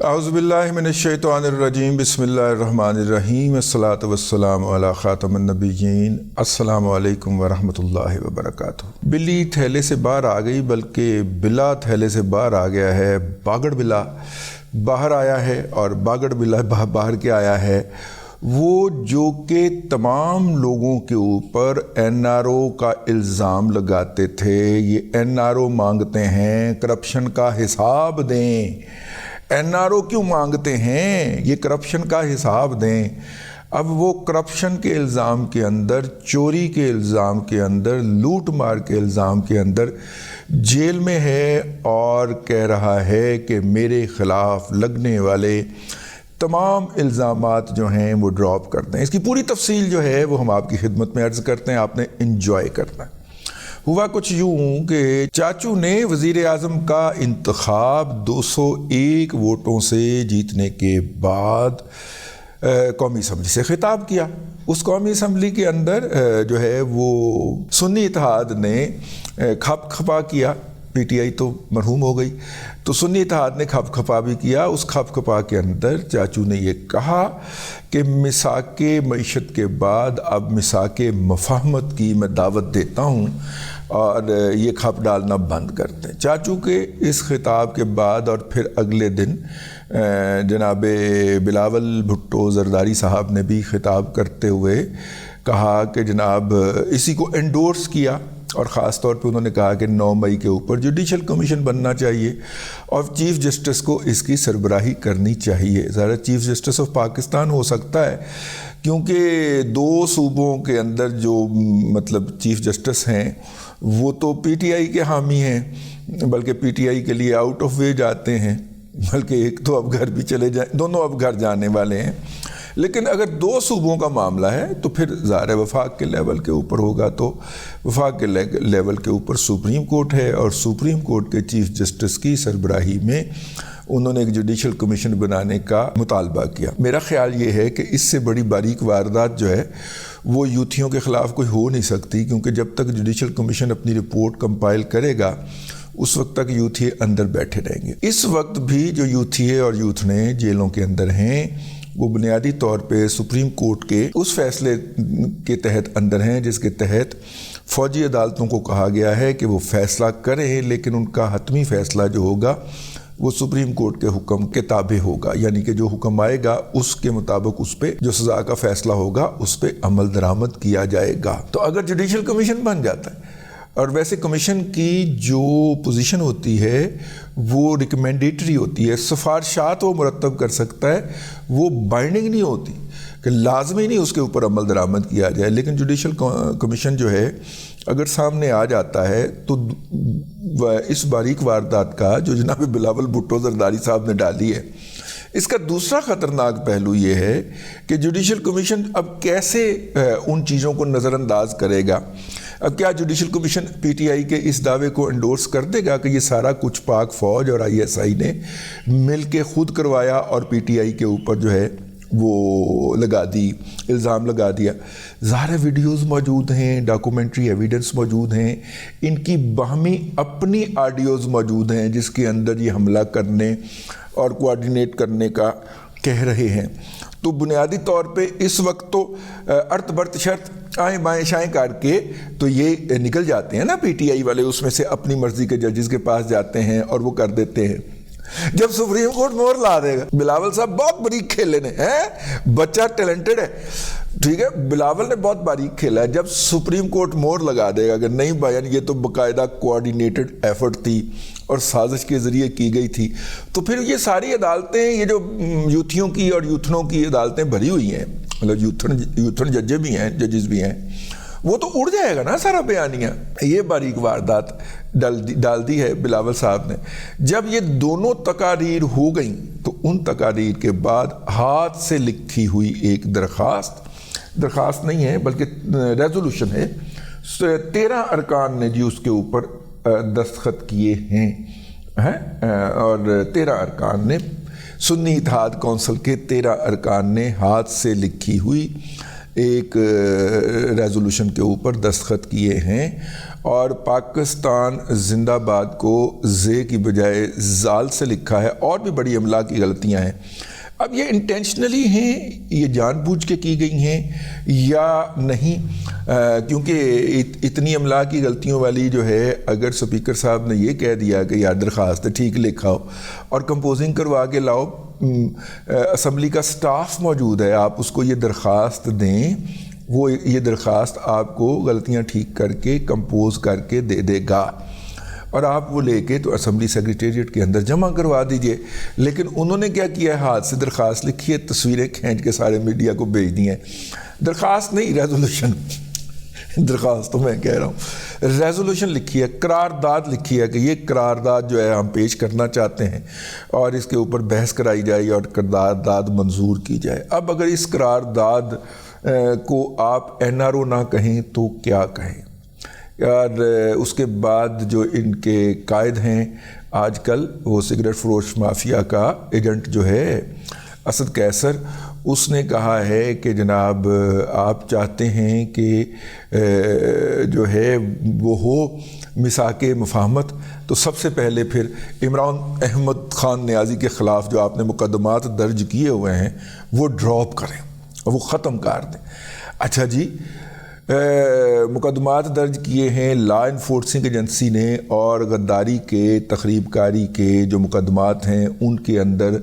اعوذ باللہ من الشیطان الرجیم بسم اللہ الرحمن الرحیم الصلاۃ والسلام علی خاتم النبیین السلام علیکم ورحمۃ اللہ وبرکاتہ۔ بلی تھیلے سے باہر آ گئی، بلکہ بلا تھیلے سے باہر آ گیا ہے۔ باگڑ بلا باہر آیا ہے، اور باگڑ بلا باہر کے آیا ہے وہ جو کہ تمام لوگوں کے اوپر این آر او کا الزام لگاتے تھے۔ یہ این آر او مانگتے ہیں کرپشن کا حساب دیں۔ این آر او کیوں مانگتے ہیں؟ یہ کرپشن کا حساب دیں۔ اب وہ کرپشن کے الزام کے اندر، چوری کے الزام کے اندر، لوٹ مار کے الزام کے اندر جیل میں ہے، اور کہہ رہا ہے کہ میرے خلاف لگنے والے تمام الزامات جو ہیں وہ ڈراپ کرتے ہیں۔ اس کی پوری تفصیل جو ہے وہ ہم آپ کی خدمت میں عرض کرتے ہیں، آپ نے انجوائے کرنا ہے۔ ہوا کچھ یوں کہ چاچو نے وزیر اعظم کا انتخاب 201 ووٹوں سے جیتنے کے بعد قومی اسمبلی سے خطاب کیا۔ اس قومی اسمبلی کے اندر جو ہے وہ سنی اتحاد نے کھپ کھپا کیا۔ پی ٹی آئی تو مرحوم ہو گئی، تو سنی اتحاد نے کھپ کھپا بھی کیا۔ اس کھپ کھپا کے اندر چاچو نے یہ کہا کہ مساک معیشت کے بعد اب مساک مفاہمت کی میں دعوت دیتا ہوں، اور یہ کھپ ڈالنا بند کرتے ہیں۔ چاچو کے اس خطاب کے بعد اور پھر اگلے دن جناب بلاول بھٹو زرداری صاحب نے بھی خطاب کرتے ہوئے کہا کہ جناب اسی کو انڈورس کیا، اور خاص طور پہ انہوں نے کہا کہ 9 مئی کے اوپر جوڈیشل کمیشن بننا چاہیے اور چیف جسٹس کو اس کی سربراہی کرنی چاہیے۔ ظاہر چیف جسٹس آف پاکستان ہو سکتا ہے، کیونکہ 2 صوبوں کے اندر جو چیف جسٹس ہیں وہ تو پی ٹی آئی کے حامی ہیں، بلکہ پی ٹی آئی کے لیے آؤٹ آف وے جاتے ہیں، بلکہ ایک تو اب گھر بھی چلے جائیں، دونوں اب گھر جانے والے ہیں۔ لیکن اگر 2 صوبوں کا معاملہ ہے تو پھر ظاہر وفاق کے لیول کے اوپر ہوگا، تو وفاق کے لیول کے اوپر سپریم کورٹ ہے، اور سپریم کورٹ کے چیف جسٹس کی سربراہی میں انہوں نے ایک جوڈیشل کمیشن بنانے کا مطالبہ کیا۔ میرا خیال یہ ہے کہ اس سے بڑی باریک واردات جو ہے وہ یوتھیوں کے خلاف کوئی ہو نہیں سکتی، کیونکہ جب تک جوڈیشل کمیشن اپنی رپورٹ کمپائل کرے گا اس وقت تک یوتھیے اندر بیٹھے رہیں گے۔ اس وقت بھی جو یوتھیے اور یوتھنے جیلوں کے اندر ہیں وہ بنیادی طور پہ سپریم کورٹ کے اس فیصلے کے تحت اندر ہیں جس کے تحت فوجی عدالتوں کو کہا گیا ہے کہ وہ فیصلہ کریں، لیکن ان کا حتمی فیصلہ جو ہوگا وہ سپریم کورٹ کے حکم کے تابع ہوگا، یعنی کہ جو حکم آئے گا اس کے مطابق اس پہ جو سزا کا فیصلہ ہوگا اس پہ عمل درآمد کیا جائے گا۔ تو اگر جوڈیشل کمیشن بن جاتا ہے، اور ویسے کمیشن کی جو پوزیشن ہوتی ہے وہ ریکمینڈیٹری ہوتی ہے، سفارشات وہ مرتب کر سکتا ہے، وہ بائنڈنگ نہیں ہوتی کہ لازمی نہیں اس کے اوپر عمل درآمد کیا جائے۔ لیکن جوڈیشل کمیشن جو ہے اگر سامنے آ جاتا ہے تو اس باریک واردات کا جو جناب بلاول بھٹو زرداری صاحب نے ڈالی ہے، اس کا دوسرا خطرناک پہلو یہ ہے کہ جوڈیشل کمیشن اب کیسے ان چیزوں کو نظر انداز کرے گا۔ اب کیا judicial commission P T I کے اس دعوے کو انڈورس کر دے گا کہ یہ سارا کچھ پاک فوج اور آئی ایس آئی نے مل کے خود کروایا اور پی ٹی آئی کے اوپر جو ہے وہ لگا دی، الزام لگا دیا؟ ظاہر ویڈیوز موجود ہیں، ڈاکومنٹری ایویڈنس موجود ہیں، ان کی باہمی اپنی آڈیوز موجود ہیں جس کے اندر یہ حملہ کرنے اور کوآرڈینیٹ کرنے کا کہہ رہے ہیں۔ تو بنیادی طور پہ اس وقت تو ارت برت شرط آئیں بائیں شائیں کر کے تو یہ نکل جاتے ہیں نا پی ٹی آئی والے، اس میں سے اپنی مرضی کے ججز کے پاس جاتے ہیں اور وہ کر دیتے ہیں۔ جب سپریم کورٹ مہر لا دے گا، بلاول صاحب بہت باریک کھیلے ہیں، بچہ ٹیلنٹڈ ہے، ٹھیک ہے، بلاول نے بہت باریک کھیلا ہے۔ جب سپریم کورٹ مہر لگا دے گا کہ نہیں بھائی یہ تو باقاعدہ کوآرڈینیٹڈ ایفرٹ تھی اور سازش کے ذریعے کی گئی تھی، تو پھر یہ ساری عدالتیں، یہ جو یوتھیوں کی اور یوتھنوں کی عدالتیں بھری ہوئی ہیں، یوتھن ججز بھی ہیں، وہ تو اڑ جائے گا نا سارا بیانیہ۔ یہ باریک واردات ڈال دی ہے بلاول صاحب نے۔ جب یہ دونوں تقاریر ہو گئیں تو ان تقاریر کے بعد ہاتھ سے لکھی ہوئی ایک درخواست نہیں ہے بلکہ ریزولوشن ہے، 13 ارکان نے جی اس کے اوپر دستخط کیے ہیں، اور 13 ارکان نے، سنی اتحاد کونسل کے 13 ارکان نے ہاتھ سے لکھی ہوئی ایک ریزولوشن کے اوپر دستخط کیے ہیں، اور پاکستان زندہ باد کو زے کی بجائے زال سے لکھا ہے، اور بھی بڑی املا کی غلطیاں ہیں۔ اب یہ انٹینشنلی ہیں، یہ جان بوجھ کے کی گئی ہیں یا نہیں، کیونکہ اتنی املا کی غلطیوں والی جو ہے، اگر سپیکر صاحب نے یہ کہہ دیا کہ یار درخواست ٹھیک لکھاؤ اور کمپوزنگ کروا کے لاؤ، اسمبلی کا سٹاف موجود ہے، آپ اس کو یہ درخواست دیں، وہ یہ درخواست آپ کو غلطیاں ٹھیک کر کے کمپوز کر کے دے دے گا، اور آپ وہ لے کے تو اسمبلی سیکریٹریٹ کے اندر جمع کروا دیجئے۔ لیکن انہوں نے کیا کیا ہے، ہاتھ سے درخواست لکھی ہے، تصویریں کھینچ کے سارے میڈیا کو بھیج دی ہیں۔ درخواست نہیں، ریزولوشن، درخواست تو میں کہہ رہا ہوں، ریزولوشن لکھی ہے، قرارداد لکھی ہے کہ یہ قرارداد جو ہے ہم پیش کرنا چاہتے ہیں اور اس کے اوپر بحث کرائی جائے اور قرارداد منظور کی جائے۔ اب اگر اس قرارداد کو آپ این آر او نہ کہیں تو کیا کہیں؟ اور اس کے بعد جو ان کے قائد ہیں آج کل، وہ سگریٹ فروش مافیا کا ایجنٹ جو ہے اسد قیصر، اس نے کہا ہے کہ جناب آپ چاہتے ہیں کہ جو ہے وہ ہو میثاق مفاہمت، تو سب سے پہلے پھر عمران احمد خان نیازی کے خلاف جو آپ نے مقدمات درج کیے ہوئے ہیں وہ ڈراپ کریں، وہ ختم کر دیں۔ اچھا جی، مقدمات درج کیے ہیں لا انفورسنگ ایجنسی نے، اور غداری کے، تخریب کاری کے جو مقدمات ہیں ان کے اندر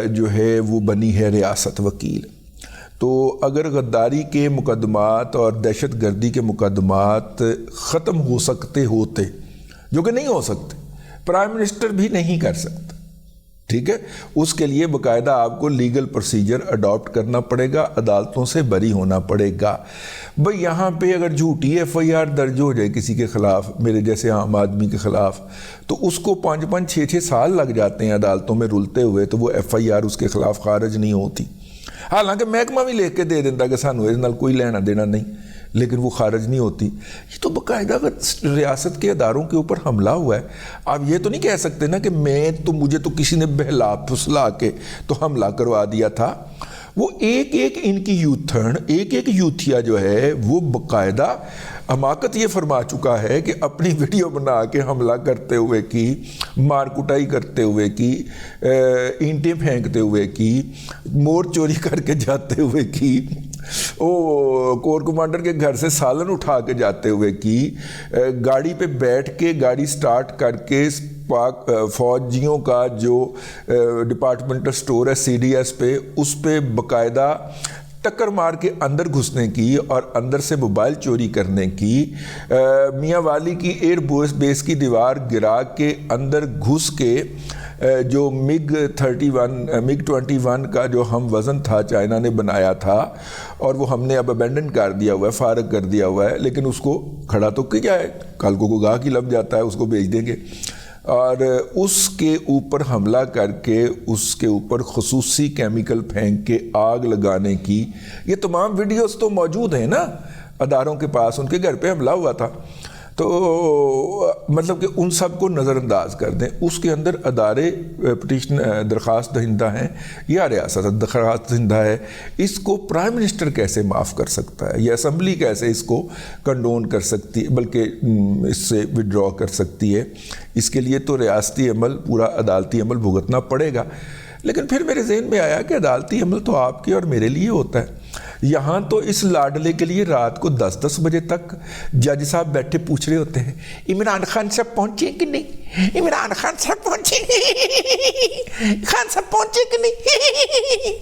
جو ہے وہ بنی ہے ریاست وکیل۔ تو اگر غداری کے مقدمات اور دہشت گردی کے مقدمات ختم ہو سکتے ہوتے، جو کہ نہیں ہو سکتے، پرائم منسٹر بھی نہیں کر سکتا، ٹھیک ہے، اس کے لیے باقاعدہ آپ کو لیگل پروسیجر اڈاپٹ کرنا پڑے گا، عدالتوں سے بری ہونا پڑے گا۔ بھئی یہاں پہ اگر جھوٹی ایف آئی آر درج ہو جائے کسی کے خلاف، میرے جیسے عام آدمی کے خلاف، تو اس کو 5-6 سال لگ جاتے ہیں عدالتوں میں رلتے ہوئے، تو وہ ایف آئی آر اس کے خلاف خارج نہیں ہوتی۔ حالانکہ محکمہ بھی لکھ کے دے دیتا کہ سانو اس نال کوئی لینا دینا نہیں، لیکن وہ خارج نہیں ہوتی۔ یہ تو باقاعدہ ریاست کے اداروں کے اوپر حملہ ہوا ہے۔ آپ یہ تو نہیں کہہ سکتے نا کہ مجھے تو کسی نے بہلا پھسلا کے تو حملہ کروا دیا تھا۔ وہ ایک ایک ان کی یوتھن، ایک ایک یوتھیا جو ہے وہ باقاعدہ حماقت یہ فرما چکا ہے کہ اپنی ویڈیو بنا کے حملہ کرتے ہوئے کی، مار کٹائی کرتے ہوئے کی، اینٹیں پھینکتے ہوئے کی، مور چوری کر کے جاتے ہوئے کی، کور کمانڈر کے گھر سے سالن اٹھا کے جاتے ہوئے کی، گاڑی پہ بیٹھ کے گاڑی سٹارٹ کر کے پاک فوجیوں کا جو ڈپارٹمنٹل سٹور ہے سی ڈی ایس پہ، اس پہ باقاعدہ ٹکر مار کے اندر گھسنے کی اور اندر سے موبائل چوری کرنے کی، میاں والی کی ایئر بیس کی دیوار گرا کے اندر گھس کے جو مگ 21 کا جو ہم وزن تھا چائنا نے بنایا تھا، اور وہ ہم نے اب ابینڈن کر دیا ہوا ہے، فارغ کر دیا ہوا ہے، لیکن اس کو کھڑا تو کیا ہے، کل کو گاہ کی لگ جاتا ہے، اس کو بھیج دیں گے، اور اس کے اوپر حملہ کر کے اس کے اوپر خصوصی کیمیکل پھینک کے آگ لگانے کی، یہ تمام ویڈیوز تو موجود ہیں نا اداروں کے پاس، ان کے گھر پہ حملہ ہوا تھا۔ تو مطلب کہ ان سب کو نظر انداز کر دیں۔ اس کے اندر ادارے پٹیشن درخواست دہندہ ہیں یا ریاست درخواست دہندہ ہے، اس کو پرائم منسٹر کیسے معاف کر سکتا ہے، یا اسمبلی کیسے اس کو کنڈون کر سکتی ہے، بلکہ اس سے وڈرا کر سکتی ہے؟ اس کے لیے تو ریاستی عمل، پورا عدالتی عمل بھگتنا پڑے گا۔ لیکن پھر میرے ذہن میں آیا کہ عدالتی عمل تو آپ کے اور میرے لیے ہوتا ہے۔ یہاں تو اس لاڈلے کے لیے رات کو 10 بجے تک جج صاحب بیٹھے پوچھ رہے ہوتے ہیں عمران خان صاحب پہنچے کہ نہیں، عمران خان صاحب پہنچے نہیں، خان صاحب پہنچے کہ نہیں۔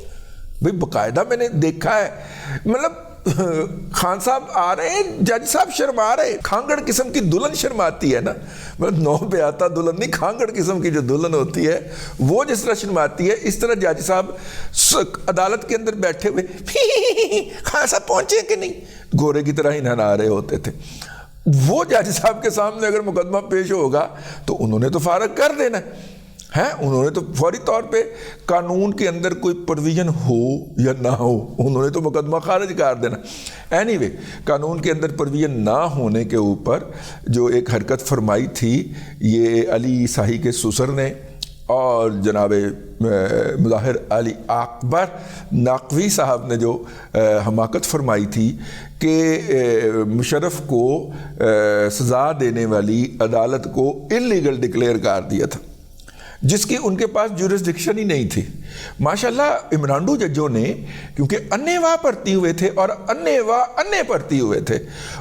بھئی باقاعدہ میں نے دیکھا ہے، مطلب خان صاحب آ رہے ہیں، جج صاحب شرما رہے ہیں، کھانگڑ قسم کی دلہن شرماتی ہے نا، مطلب 9 پہ آتا دلہن نہیں، کھانگڑ قسم کی جو دلہن ہوتی ہے وہ جس طرح شرماتی ہے، اس طرح جج صاحب عدالت کے اندر بیٹھے ہوئے خان صاحب پہنچے کہ نہیں، گھوڑے کی طرح ہی نہلا رہے ہوتے تھے۔ وہ جج صاحب کے سامنے اگر مقدمہ پیش ہوگا تو انہوں نے تو فارغ کر دینا ہے، انہوں نے تو فوری طور پہ قانون کے اندر کوئی پروویژن ہو یا نہ ہو، انہوں نے تو مقدمہ خارج کر دینا۔ اینی وے، قانون کے اندر پروویژن نہ ہونے کے اوپر جو ایک حرکت فرمائی تھی یہ علی ساہی کے سسر نے، اور جناب مظاہر علی اکبر نقوی صاحب نے جو حماقت فرمائی تھی کہ مشرف کو سزا دینے والی عدالت کو انلیگل ڈکلیئر کر دیا تھا، جس کی ان کے پاس جورسڈکشن ہی نہیں تھی۔ ماشاءاللہ عمرانڈو ججوں نے، کیونکہ انے واہ پرتی ہوئے تھے اور انے پرتی ہوئے تھے،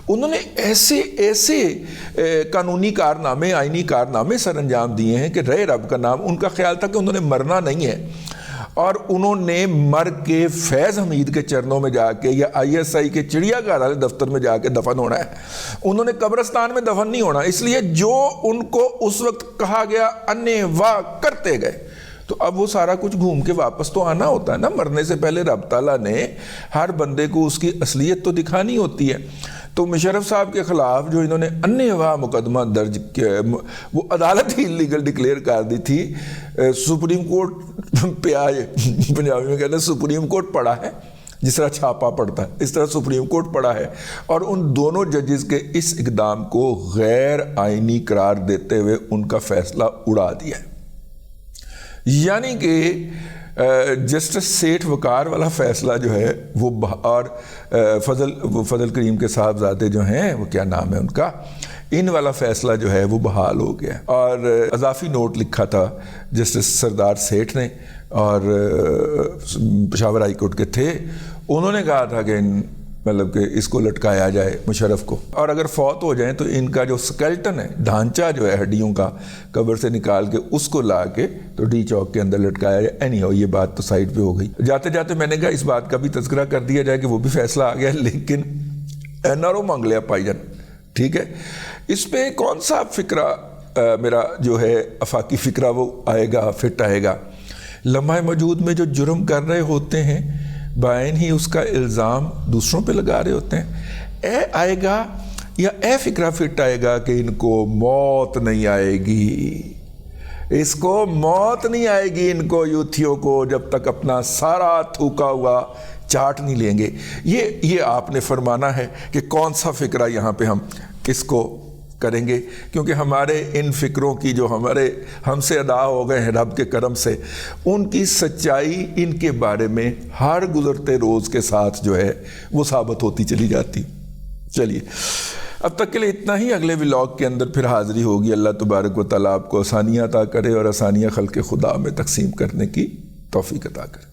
انہوں نے ایسے قانونی کارنامے، آئینی کارنامے سر انجام دیے ہیں کہ رہے رب کا نام۔ ان کا خیال تھا کہ انہوں نے مرنا نہیں ہے، اور انہوں نے مر کے فیض حمید کے چرنوں میں جا کے یا ISI کے چڑیا گھر والے دفتر میں جا کے دفن ہونا ہے۔ انہوں نے قبرستان میں دفن نہیں ہونا، اس لیے جو ان کو اس وقت کہا گیا انے واہ کرتے گئے۔ تو اب وہ سارا کچھ گھوم کے واپس تو آنا ہوتا ہے نا، مرنے سے پہلے رب تعالیٰ نے ہر بندے کو اس کی اصلیت تو دکھانی ہوتی ہے۔ تو مشرف صاحب کے خلاف جو انہوں نے انے واہ مقدمہ درج کیا، وہ عدالت ہی لیگل ڈکلیئر کر دی تھی۔ سپریم کورٹ پہ آئے، پنجابی میں کہتے ہیں سپریم کورٹ پڑا ہے، جس طرح چھاپا پڑتا ہے اس طرح سپریم کورٹ پڑا ہے، اور ان دونوں ججز کے اس اقدام کو غیر آئینی قرار دیتے ہوئے ان کا فیصلہ اڑا دیا ہے۔ یعنی کہ جسٹس سیٹھ وقار والا فیصلہ جو ہے وہ، اور فضل کریم کے صاحبزادے جو ہیں، وہ کیا نام ہے ان کا، ان والا فیصلہ جو ہے وہ بحال ہو گیا۔ اور اضافی نوٹ لکھا تھا جسٹس سردار سیٹھ نے، اور پشاور ہائی کورٹ کے تھے، انہوں نے کہا تھا کہ مطلب کہ اس کو لٹکایا جائے مشرف کو، اور اگر فوت ہو جائیں تو ان کا جو سکیلٹن ہے، ڈھانچہ جو ہے ہڈیوں کا، قبر سے نکال کے اس کو لا کے تو ڈی چوک کے اندر لٹکایا جائے۔ اینی ہو، یہ بات تو سائڈ پہ ہو گئی۔ جاتے جاتے میں نے کہا اس بات کا بھی تذکرہ کر دیا جائے کہ وہ بھی فیصلہ آ گیا، لیکن NRO مانگ لیا پائی جان، ٹھیک ہے۔ اس پہ کون سا فکرہ میرا جو ہے افاقی فکرہ وہ آئے گا، فٹ آئے گا؟ لمحہ موجود میں جو جرم کر رہے ہوتے ہیں بائن ہی اس کا الزام دوسروں پہ لگا رہے ہوتے ہیں، اے آئے گا یا اے فکرہ فٹ آئے گا کہ ان کو موت نہیں آئے گی، اس کو موت نہیں آئے گی، ان کو یوتھیوں کو، جب تک اپنا سارا تھوکا ہوا چاٹ نہیں لیں گے۔ یہ آپ نے فرمانا ہے کہ کون سا فکرہ یہاں پہ ہم کس کو کریں گے، کیونکہ ہمارے ان فکروں کی جو ہم سے ادا ہو گئے ہیں رب کے کرم سے، ان کی سچائی ان کے بارے میں ہر گزرتے روز کے ساتھ جو ہے وہ ثابت ہوتی چلی جاتی۔ چلیے اب تک کے لیے اتنا ہی، اگلے ولاگ کے اندر پھر حاضری ہوگی۔ اللہ تبارک و تعالیٰ آپ کو آسانیاں عطا کرے اور آسانیاں خلق خدا میں تقسیم کرنے کی توفیق عطا کرے۔